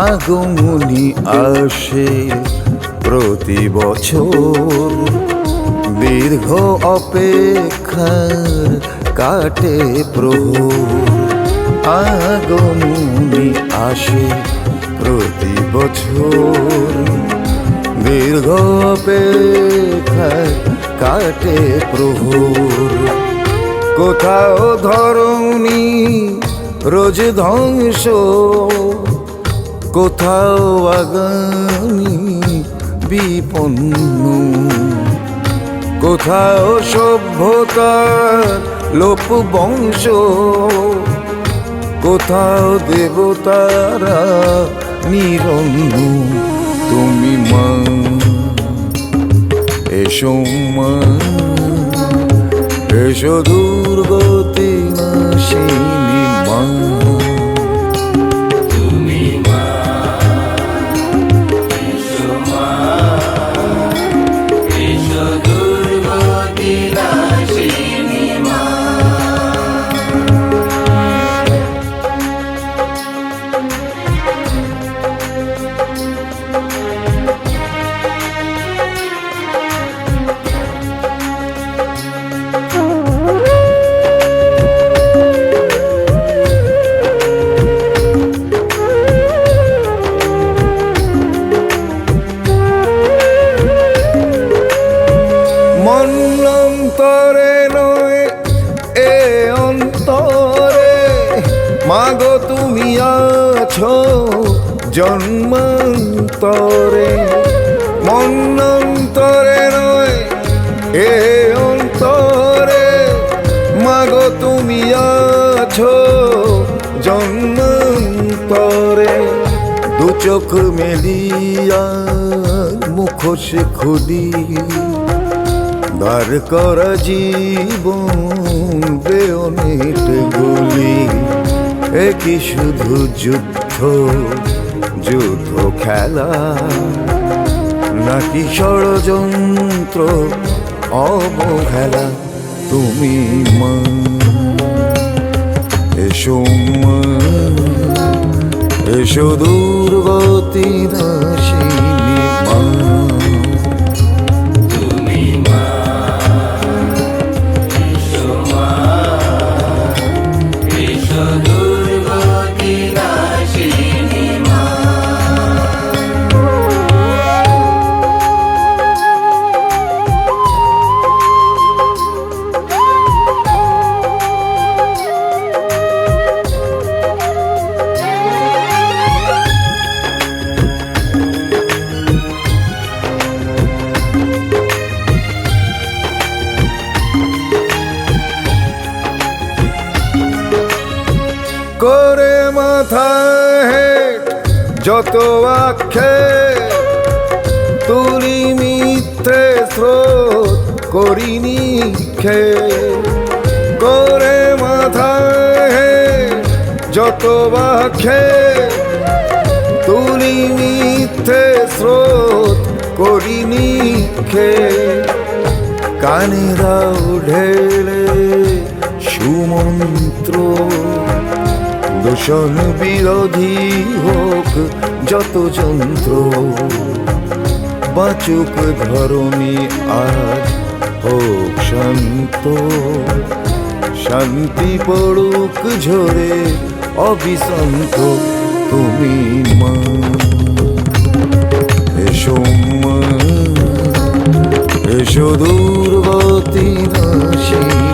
আগমনী আসে প্রতি বছর, দীর্ঘ অপেক্ষার কাটে প্রহর। আগমনী আসে প্রতি বছর, দীর্ঘ অপেক্ষার কাটে প্রহর। কোথাও ধরণী রোজ ধ্বংস, কোথাও আগামী বিপন্ন, কোথাও সভ্যতার লোপ বংশ, কোথাও দেবতারা নিরন্ন। তুমি মা, এসো মা, এসো দুর্গতি নাশিনী মা। মন্বন্তরে নয় এ অন্তরে, মাগো তুমি আছো জন্মান্তরে। মন্বন্তরে নয় এ অন্তরে, মাগো তুমি আছো জন্মান্তরে। দু চোখ মেলিয়া মুখোশ খুলি, দার করা জীবন বেয়নেট গুলি। একই শুধু যুদ্ধ যুদ্ধ খেলা, নাকি ষড়যন্ত্র অবহেলা। তুমি মা, এসো মা, এসো দুর্গতি নাশিনী মা। করে মাথায় যত আক্ষেপ, তুলি মিথ্যে স্রোত করিনি নিক্ষেপ। করে মাথায় যত আক্ষেপ, তুলি মিথ্যে স্রোত করিনি নিক্ষেপ। কানে দাও ঢেলে সুমন্ত্র, দূষণ বিরোধী হোক যত যন্ত্র। বাঁচুক ধরণী আজ হোক শান্ত, শান্তি পড়ুক ঝরে অবিশ্রান্ত। তুমি মা, এসো মা, এসো দুর্গতি নাশিনী।